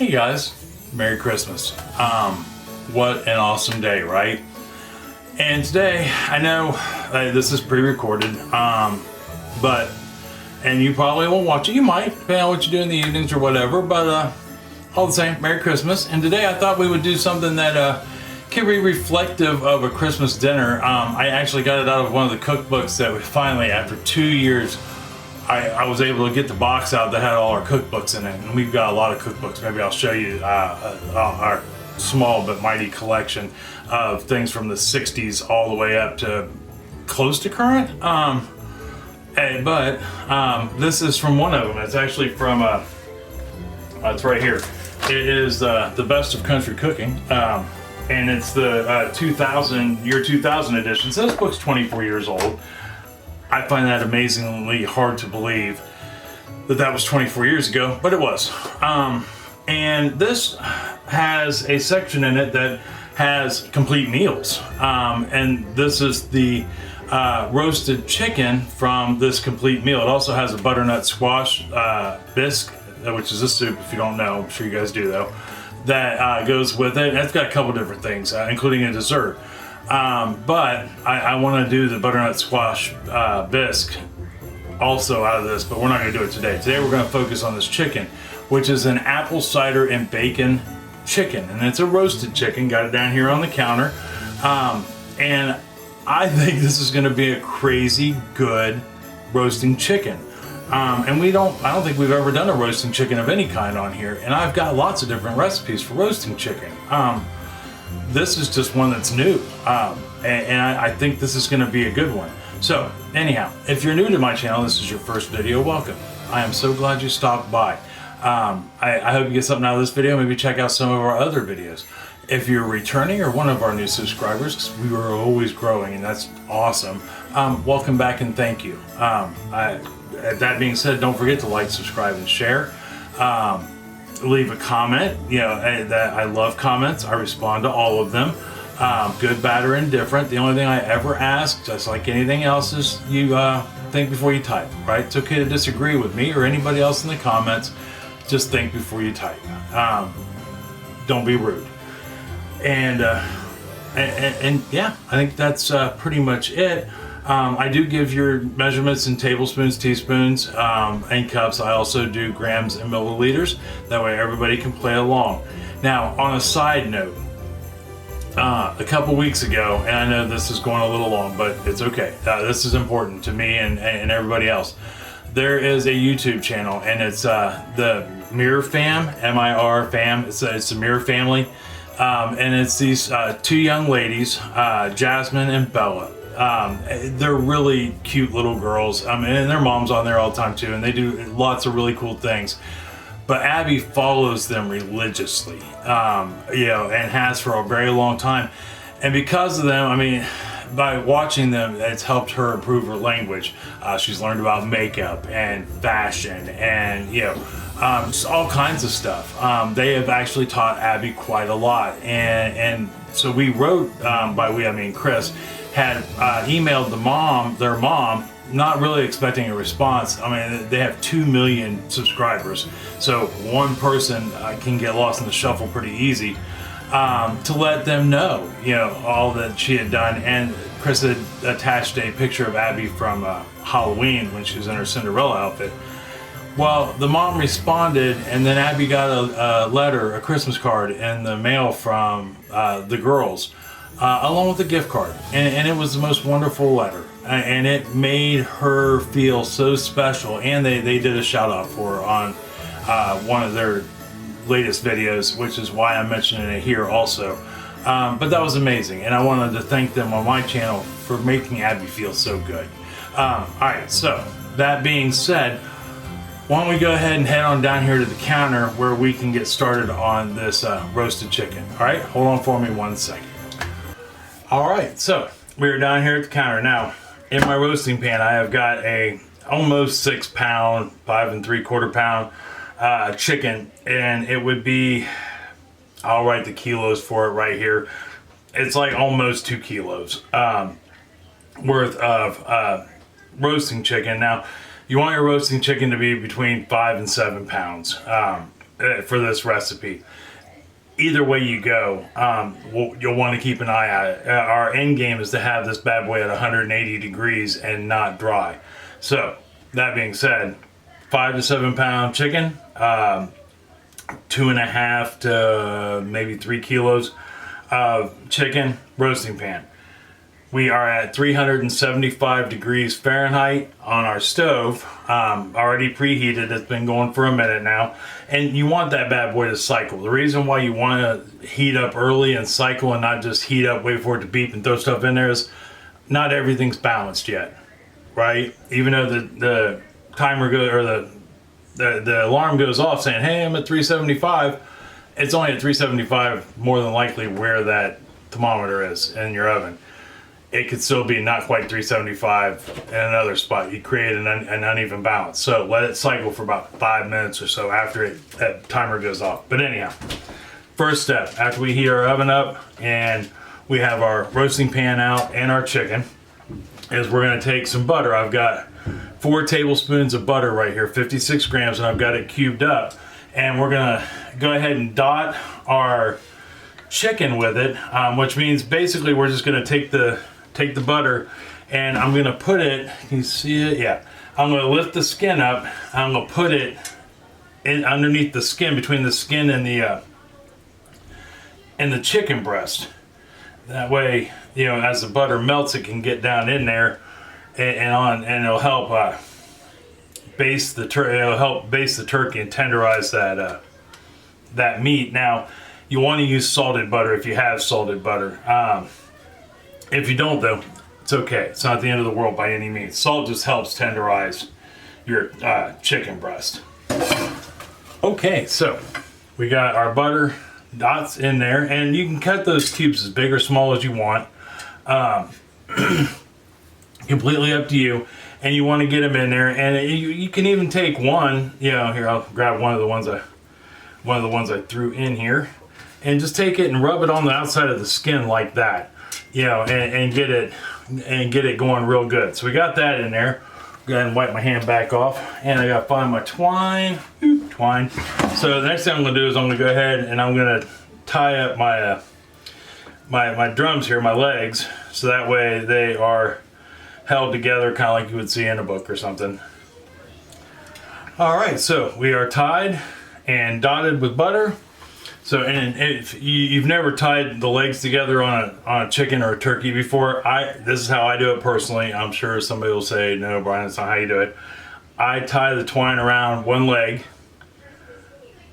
Hey guys, Merry Christmas. What an awesome day, right? And today, I know this is pre-recorded, and you probably won't watch it. You might, depending on what you do in the evenings or whatever, but all the same, Merry Christmas. And today I thought we would do something that can be reflective of a Christmas dinner. I actually got it out of one of the cookbooks that we finally, after 2 years, I was able to get the box out that had all our cookbooks in it, and we've got a lot of cookbooks. Maybe I'll show you our small but mighty collection of things from the 60s all the way up to close to current. This is from one of them. It's actually from, it's right here. It is the Best of Country Cooking, and it's the year 2000 edition. So this book's 24 years old. I find that amazingly hard to believe that was 24 years ago, but it was. And this has a section in it that has complete meals. And this is the roasted chicken from this complete meal. It also has a butternut squash bisque, which is a soup, if you don't know. I'm sure you guys do, though. That goes with it. And it's got a couple different things, including a dessert. But I want to do the butternut squash bisque also out of this, but we're not going to do it today. Today we're going to focus on this chicken, which is an apple cider and bacon chicken, and it's a roasted chicken. Got it down here on the counter, and I think this is going to be a crazy good roasting chicken. And I don't think we've ever done a roasting chicken of any kind on here, and I've got lots of different recipes for roasting chicken. This is just one that's new, and I think this is going to be a good one. So anyhow, if you're new to my channel, this is your first video, welcome. I am so glad you stopped by. I hope you get something out of this video. Maybe check out some of our other videos. If you're returning or one of our new subscribers, because we are always growing and that's awesome, welcome back and thank you. That being said, don't forget to like, subscribe, and share. Leave a comment. That I love comments. I respond to all of them, good, bad, or indifferent. The only thing I ever ask, just like anything else, is you think before you type, right? It's okay to disagree with me or anybody else in the comments. Just think before you type. Don't be rude. And yeah, I think that's pretty much it. I do give your measurements in tablespoons, teaspoons, and cups. I also do grams and milliliters. That way everybody can play along. Now, on a side note, a couple weeks ago, and I know this is going a little long, but it's okay. This is important to me and everybody else. There is a YouTube channel, and it's the Mir Fam, M-I-R Fam. It's the Mir family, and it's these two young ladies, Jasmine and Bella. They're really cute little girls, and their mom's on there all the time too, and they do lots of really cool things. But Abby follows them religiously, and has for a very long time. And because of them, by watching them, it's helped her improve her language. She's learned about makeup and fashion and just all kinds of stuff. They have actually taught Abby quite a lot, and so we wrote, by we I mean Chris, had emailed their mom, not really expecting a response. They have 2 million subscribers, so one person can get lost in the shuffle pretty easy, to let them know, all that she had done. And Chris had attached a picture of Abby from Halloween when she was in her Cinderella outfit. Well, the mom responded, and then Abby got a letter, a Christmas card in the mail from the girls, along with a gift card, and it was the most wonderful letter, and it made her feel so special. And they did a shout out for her on one of their latest videos, which is why I'm mentioning it here also. But that was amazing, and I wanted to thank them on my channel for making Abby feel so good. Alright, so that being said, why don't we go ahead and head on down here to the counter where we can get started on this roasted chicken. Alright, hold on for me 1 second. Alright, so we are down here at the counter. Now, in my roasting pan, I have got a almost 6 pound, 5 3/4 pound chicken, and it would be, I'll write the kilos for it right here. It's like almost 2 kilos worth of roasting chicken. Now, you want your roasting chicken to be between 5 and 7 pounds. for this recipe. Either way you go, you'll want to keep an eye on it. Our end game is to have this bad boy at 180 degrees and not dry. So that being said, 5 to 7 pound chicken, 2.5 to maybe 3 kilos of chicken, roasting pan. We are at 375 degrees Fahrenheit on our stove, already preheated. It's been going for a minute now, and you want that bad boy to cycle. The reason why you want to heat up early and cycle and not just heat up, wait for it to beep and throw stuff in there is not everything's balanced yet, right? Even though the timer goes, or the alarm goes off saying, hey, I'm at 375, it's only at 375 more than likely where that thermometer is in your oven. It could still be not quite 375 in another spot. You create an uneven balance. So let it cycle for about 5 minutes or so after that timer goes off. But anyhow, first step, after we heat our oven up and we have our roasting pan out and our chicken, is we're gonna take some butter. I've got 4 tablespoons of butter right here, 56 grams, and I've got it cubed up. And we're gonna go ahead and dot our chicken with it, which means basically we're just gonna take the butter and I'm gonna put it, can you see it? Yeah. I'm gonna lift the skin up, I'm gonna put it in underneath the skin, between the skin and the chicken breast. That way, you know, as the butter melts, it can get down in there and it'll help baste the turkey and tenderize that meat. Now, you want to use salted butter if you have salted butter. If you don't, though, it's okay. It's not the end of the world by any means. Salt just helps tenderize your chicken breast. Okay, so we got our butter dots in there, and you can cut those cubes as big or small as you want. Completely up to you. And you want to get them in there, and you can even take one. You know, here, I'll grab one of the ones I threw in here, and just take it and rub it on the outside of the skin like that. You know, and get it going real good. So we got that in there. Go ahead and wipe my hand back off, and I gotta find my twine. So the next thing I'm gonna do is I'm gonna go ahead and I'm gonna tie up my my drums here, my legs, so that way they are held together, kind of like you would see in a book or something. All right, so we are tied and dotted with butter. So, and if you've never tied the legs together on a chicken or a turkey before, this is how I do it personally. I'm sure somebody will say, no, Brian, that's not how you do it. I tie the twine around one leg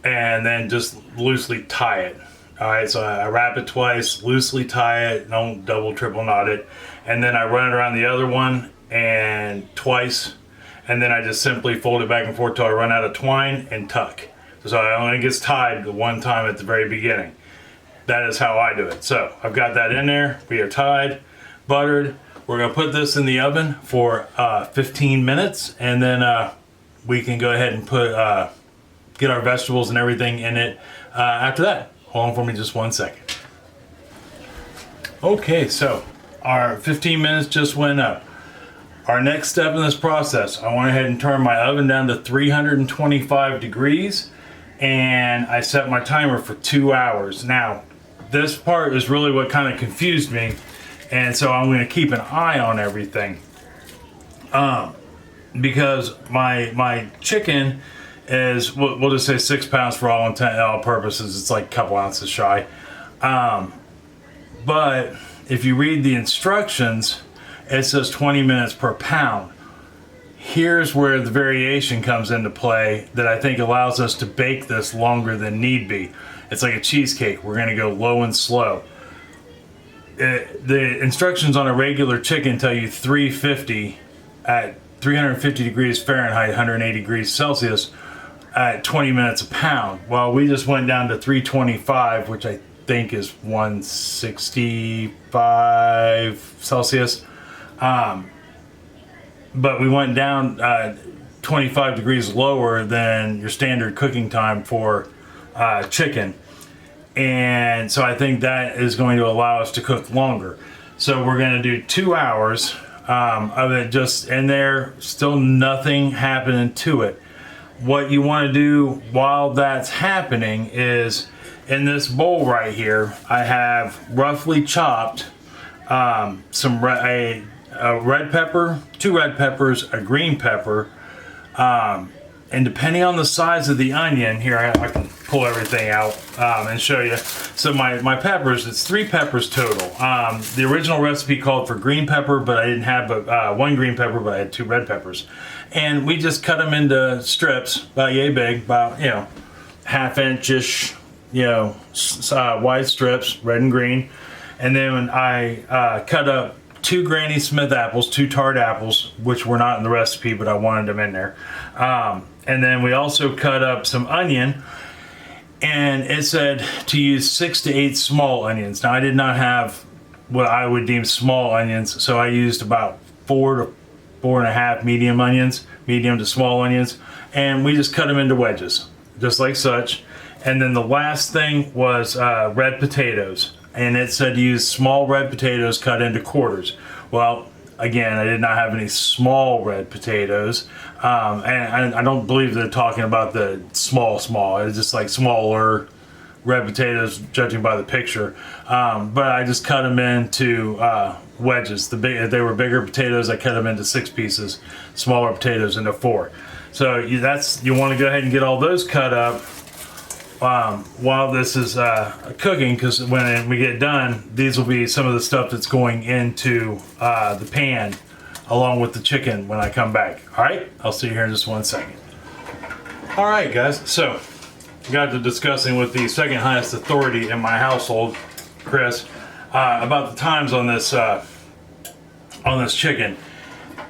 and then just loosely tie it. All right, so I wrap it twice, loosely tie it, don't double, triple knot it, and then I run it around the other one and twice, and then I just simply fold it back and forth till I run out of twine and tuck. So it only gets tied the one time at the very beginning. That is how I do it. So I've got that in there. We are tied, buttered. We're gonna put this in the oven for 15 minutes, and then we can go ahead and get our vegetables and everything in it after that. Hold on for me just 1 second. Okay, so our 15 minutes just went up. Our next step in this process, I went ahead and turned my oven down to 325 degrees, and I set my timer for 2 hours. Now, this part is really what kind of confused me, and so I'm going to keep an eye on everything. Because my chicken is, we'll just say 6 pounds for all purposes. It's like a couple ounces shy. But if you read the instructions, it says 20 minutes per pound. Here's where the variation comes into play that I think allows us to bake this longer than need be. It's like a cheesecake. We're going to go low and slow. The instructions on a regular chicken tell you 350 at 350 degrees Fahrenheit, 180 degrees Celsius at 20 minutes a pound. Well, we just went down to 325, which I think is 165 Celsius. But we went down 25 degrees lower than your standard cooking time for chicken. And so I think that is going to allow us to cook longer. So we're going to do 2 hours of it just in there, still nothing happening to it. what you want to do while that's happening is, in this bowl right here, I have roughly chopped a red pepper, 2 red peppers, a green pepper, and depending on the size of the onion, here I can pull everything out and show you. So my peppers, it's 3 peppers total. The original recipe called for green pepper, but I didn't have but 1 green pepper, but I had 2 red peppers. And we just cut them into strips, about yay big, about, you know, 1/2 inch-ish, you know, wide strips, red and green. And then I cut up 2 Granny Smith apples, 2 tart apples, which were not in the recipe, but I wanted them in there. And then we also cut up some onion, and it said to use 6 to 8 small onions. Now I did not have what I would deem small onions, so I used about 4 to 4.5 medium onions, medium to small onions, and we just cut them into wedges, just like such. And then the last thing was red potatoes, and it said to use small red potatoes cut into quarters. Well, again, I did not have any small red potatoes, and I don't believe they're talking about the small. It's just like smaller red potatoes, judging by the picture. But I just cut them into wedges. If they were bigger potatoes, I cut them into 6 pieces. Smaller potatoes into 4. So you want to go ahead and get all those cut up while this is cooking, because when we get done, these will be some of the stuff that's going into the pan along with the chicken when I come back. All right, I'll see you here in just 1 second. All right, guys, so got to discussing with the second highest authority in my household, Chris, about the times on this chicken.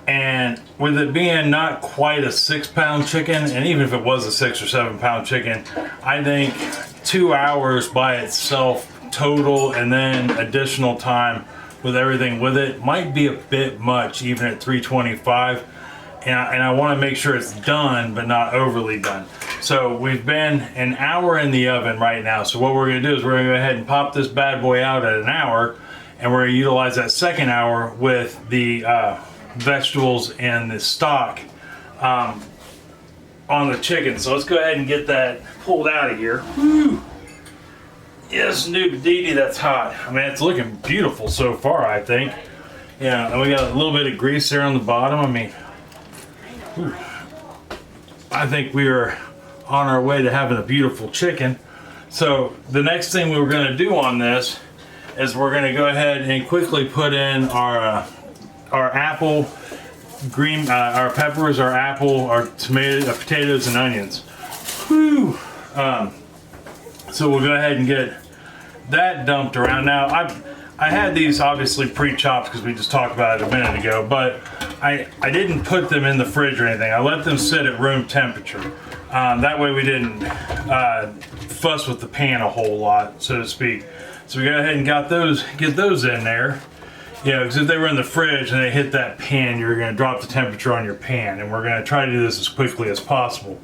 And with it being not quite a 6-pound chicken, and even if it was a 6 or 7-pound chicken, I think 2 hours by itself total, and then additional time with everything with it, might be a bit much, even at 325. And I want to make sure it's done, but not overly done. So we've been an hour in the oven right now. So what we're going to do is we're going to go ahead and pop this bad boy out at an hour, and we're going to utilize that second hour with the vegetables and the stock on the chicken. So let's go ahead and get that pulled out of here. Woo! Yes, new Didi, that's hot. I mean, it's looking beautiful so far, I think. Yeah, and we got a little bit of grease there on the bottom. I mean, whew. I think we are on our way to having a beautiful chicken. So the next thing we were going to do on this is we're going to go ahead and quickly put in our apple, our peppers, our apple, our tomatoes, potatoes, and onions. Whew. So we'll go ahead and get that dumped around. Now I had these obviously pre-chopped because we just talked about it a minute ago, but I didn't put them in the fridge or anything. I let them sit at room temperature. That way we didn't fuss with the pan a whole lot, so to speak. So we go ahead and get those in there. You know, because if they were in the fridge and they hit that pan, you're going to drop the temperature on your pan, and we're going to try to do this as quickly as possible.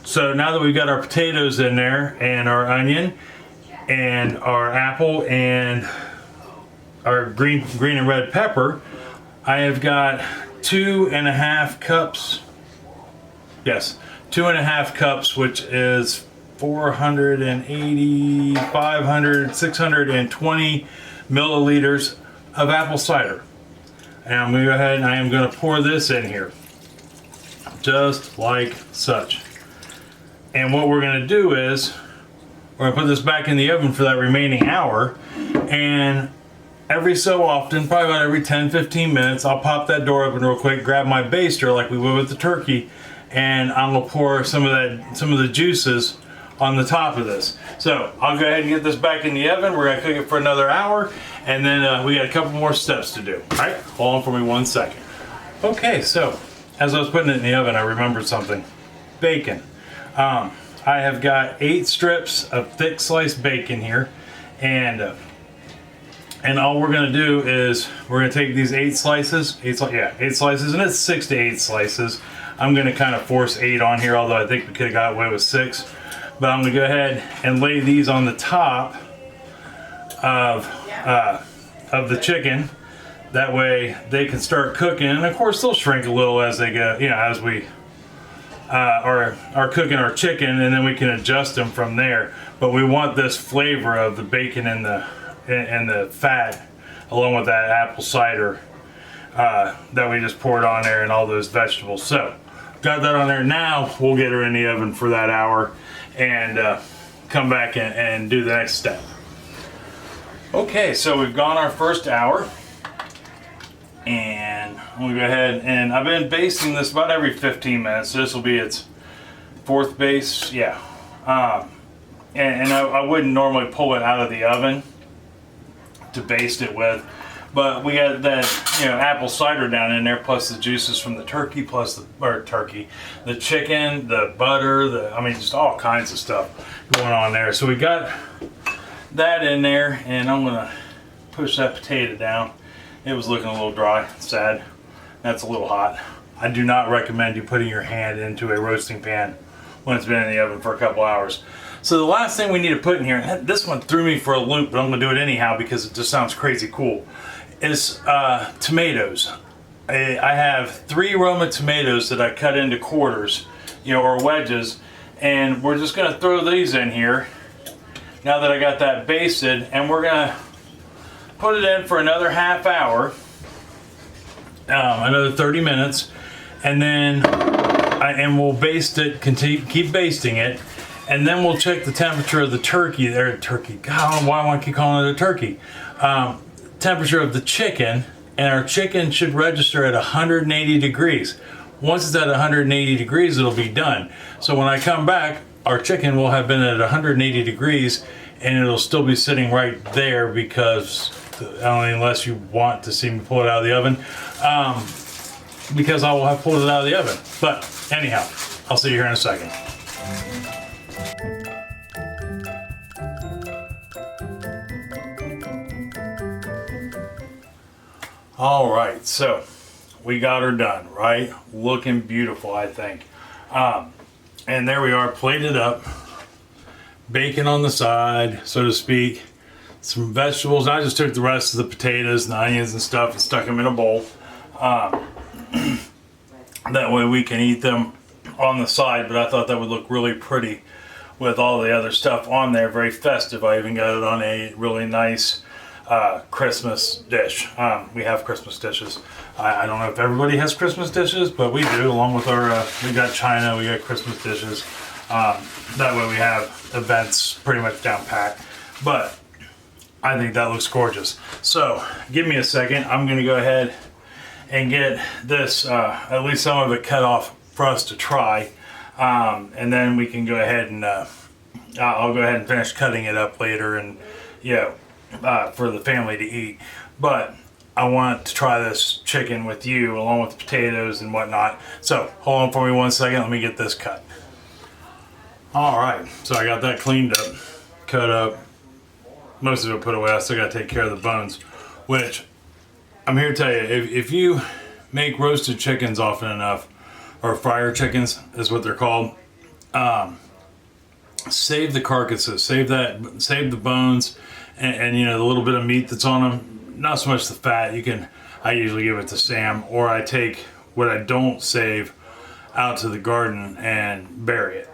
So now that we've got our potatoes in there, and our onion, and our apple, and our green and red pepper, I have got 2.5 cups. Yes, 2.5 cups, which is 480, 500, 620 milliliters of apple cider. And I'm going to go ahead and I am going to pour this in here, just like such. And what we're going to do is we're going to put this back in the oven for that remaining hour, and every so often, probably about every 10-15 minutes, I'll pop that door open real quick, grab my baster like we would with the turkey, and I'm going to pour some of the juices on the top of this. So I'll go ahead and get this back in the oven. We're going to cook it for another hour, and then we got a couple more steps to do. All right, hold on for me 1 second. Okay, so as I was putting it in the oven, I remembered something. Bacon. I have got 8 strips of thick sliced bacon here, and all we're going to do is we're going to take these 8 slices, 8 slices, and it's 6 to 8 slices. I'm going to kind of force 8 on here, although I think we could have got away with 6. But I'm going to go ahead and lay these on the top of the chicken. That way they can start cooking, and of course they'll shrink a little as they go, you know, as we or cooking our chicken, and then we can adjust them from there. But we want this flavor of the bacon and the fat, along with that apple cider that we just poured on there and all those vegetables. So got that on there. Now we'll get her in the oven for that hour and come back and do the next step. Okay, so we've gone our first hour, and we'll go ahead, and I've been basting this about every 15 minutes. So this will be its fourth base, yeah. And I wouldn't normally pull it out of the oven to baste it with, but we got that, you know, apple cider down in there, plus the juices from the turkey, plus the chicken, the butter, I mean, just all kinds of stuff going on there. So we got that in there, and I'm gonna push that potato down. It was looking a little dry, sad. That's a little hot. I do not recommend you putting your hand into a roasting pan when it's been in the oven for a couple hours. So the last thing we need to put in here, and this one threw me for a loop, but I'm gonna do it anyhow because it just sounds crazy cool, is tomatoes. I have 3 Roma tomatoes that I cut into quarters, you know, or wedges, and we're just gonna throw these in here now that I got that basted, and we're gonna put it in for another half hour, another 30 minutes, and then we'll baste it, keep basting it, and then we'll check the temperature of the turkey. God, I don't know why I want to keep calling it a turkey. Temperature of the chicken, and our chicken should register at 180 degrees. Once it's at 180 degrees, it'll be done. So when I come back, our chicken will have been at 180 degrees, and it'll still be sitting right there because, unless you want to see me pull it out of the oven, because I will have pulled it out of the oven. But anyhow, I'll see you here in a second. All right, so we got her done, right? Looking beautiful, I think. And there we are, plated up, bacon on the side, so to speak, some vegetables. I just took the rest of the potatoes and the onions and stuff and stuck them in a bowl. That way we can eat them on the side, but I thought that would look really pretty with all the other stuff on there, very festive. I even got it on a really nice Christmas dish. We have Christmas dishes. I don't know if everybody has Christmas dishes, but we do, along with our, we got china, we got Christmas dishes. That way we have events pretty much down pat. But I think that looks gorgeous. So give me a second. I'm going to go ahead and get this, at least some of it cut off for us to try. And then we can go ahead and, I'll go ahead and finish cutting it up later and, you know, for the family to eat. But I want to try this chicken with you along with the potatoes and whatnot. So hold on for me 1 second. Let me get this cut. All right, so I got that cleaned up, cut up, most of it put away. I still got to take care of the bones, which I'm here to tell you, if you make roasted chickens often enough, or fryer chickens is what they're called, save the carcasses, save the bones, and you know, the little bit of meat that's on them, not so much the fat. I usually give it to Sam, or I take what I don't save out to the garden and bury it.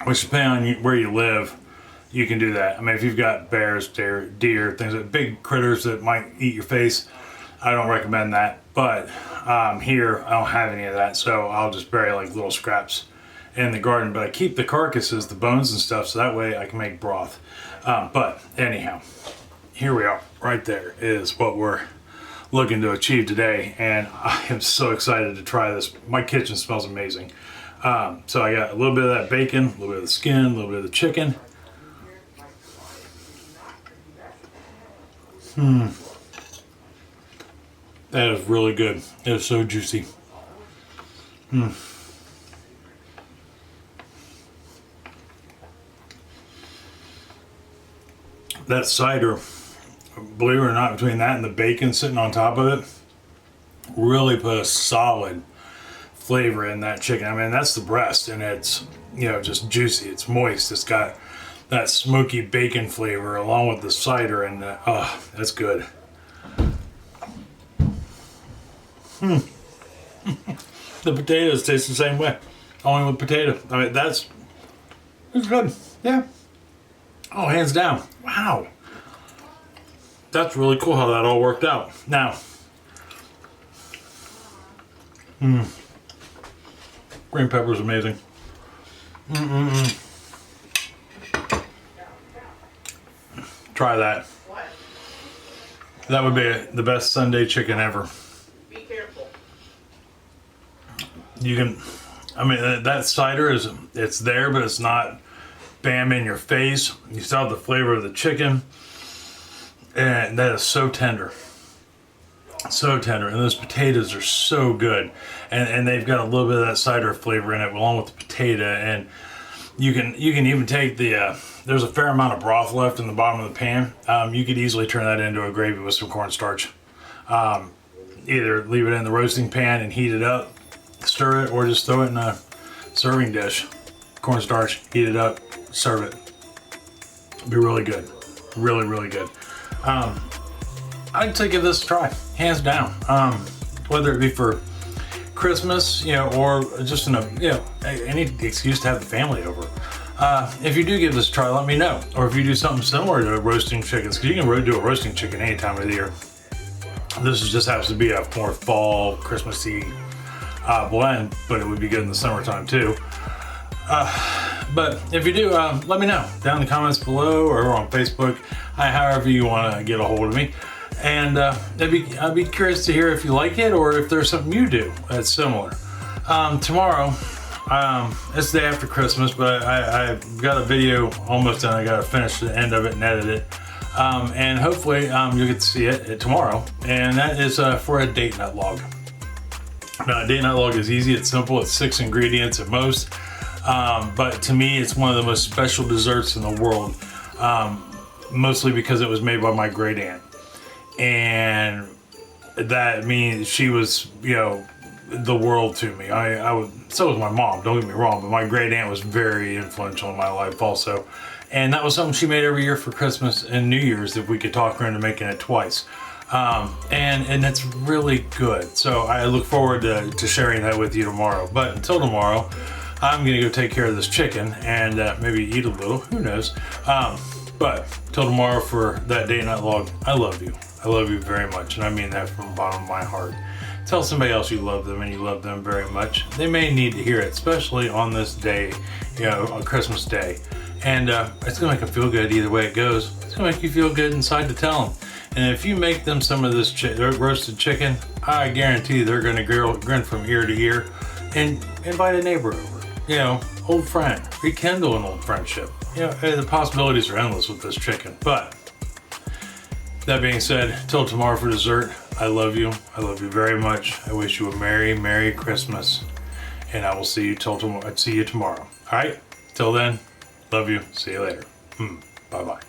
Which, depending on where you live, you can do that. I mean, if you've got bears, deer, things like big critters that might eat your face, I don't recommend that. But here, I don't have any of that, so I'll just bury like little scraps in the garden. But I keep the carcasses, the bones and stuff, so that way I can make broth. But anyhow, here we are. Right there is what we're looking to achieve today, and I am so excited to try this. My kitchen smells amazing. So I got a little bit of that bacon, a little bit of the skin, a little bit of the chicken. That is really good. It is so juicy. That cider, believe it or not, between that and the bacon sitting on top of it, really put a solid flavor in that chicken. I mean, that's the breast, and it's, you know, just juicy. It's moist. It's got that smoky bacon flavor along with the cider, and that's good. The potatoes taste the same way, only with potato. I mean, it's good. Yeah. Oh, hands down. Wow. That's really cool how that all worked out. Now, green pepper is amazing. Try that. That would be the best Sunday chicken ever. Be careful. You can, I mean, that cider it's there, but it's not bam in your face. You still have the flavor of the chicken. And that is so tender. So tender. And those potatoes are so good. And they've got a little bit of that cider flavor in it along with the potato. And you can even take the, there's a fair amount of broth left in the bottom of the pan. You could easily turn that into a gravy with some cornstarch. Either leave it in the roasting pan and heat it up, stir it, or just throw it in a serving dish. Cornstarch, heat it up, serve it. It'd be really good. Really, really good. I'd say give this a try, hands down. Whether it be for Christmas, or just any excuse to have the family over. If you do give this a try, let me know. Or if you do something similar to roasting chickens, because you can do a roasting chicken any time of the year. This just happens to be a more fall, Christmassy blend, but it would be good in the summertime too. But if you do, let me know down in the comments below or on Facebook, however you want to get a hold of me. And I'd be curious to hear if you like it or if there's something you do that's similar. Tomorrow, it's the day after Christmas, but I've got a video almost done. I got to finish the end of it and edit it. And hopefully you'll get to see it tomorrow. And that is for a date night log. Now, a date night log is easy, it's simple, it's 6 ingredients at most. But to me, it's one of the most special desserts in the world. Mostly because it was made by my great aunt. And that means she was, the world to me. So was my mom, don't get me wrong, but my great aunt was very influential in my life also. And that was something she made every year for Christmas and New Year's if we could talk her into making it twice. And it's really good. So I look forward to sharing that with you tomorrow. But until tomorrow, I'm gonna go take care of this chicken and maybe eat a little, who knows. But till tomorrow for that day night log, I love you. I love you very much, and I mean that from the bottom of my heart. Tell somebody else you love them and you love them very much. They may need to hear it, especially on this day, on Christmas Day. And it's gonna make them feel good either way it goes. It's gonna make you feel good inside to tell them. And if you make them some of this roasted chicken, I guarantee they're gonna grin from ear to ear and invite a neighbor over. Old friend, rekindle an old friendship. The possibilities are endless with this chicken. But that being said, till tomorrow for dessert, I love you. I love you very much. I wish you a Merry, Merry Christmas. And I will see you tomorrow. All right? Till then, love you. See you later. Bye-bye.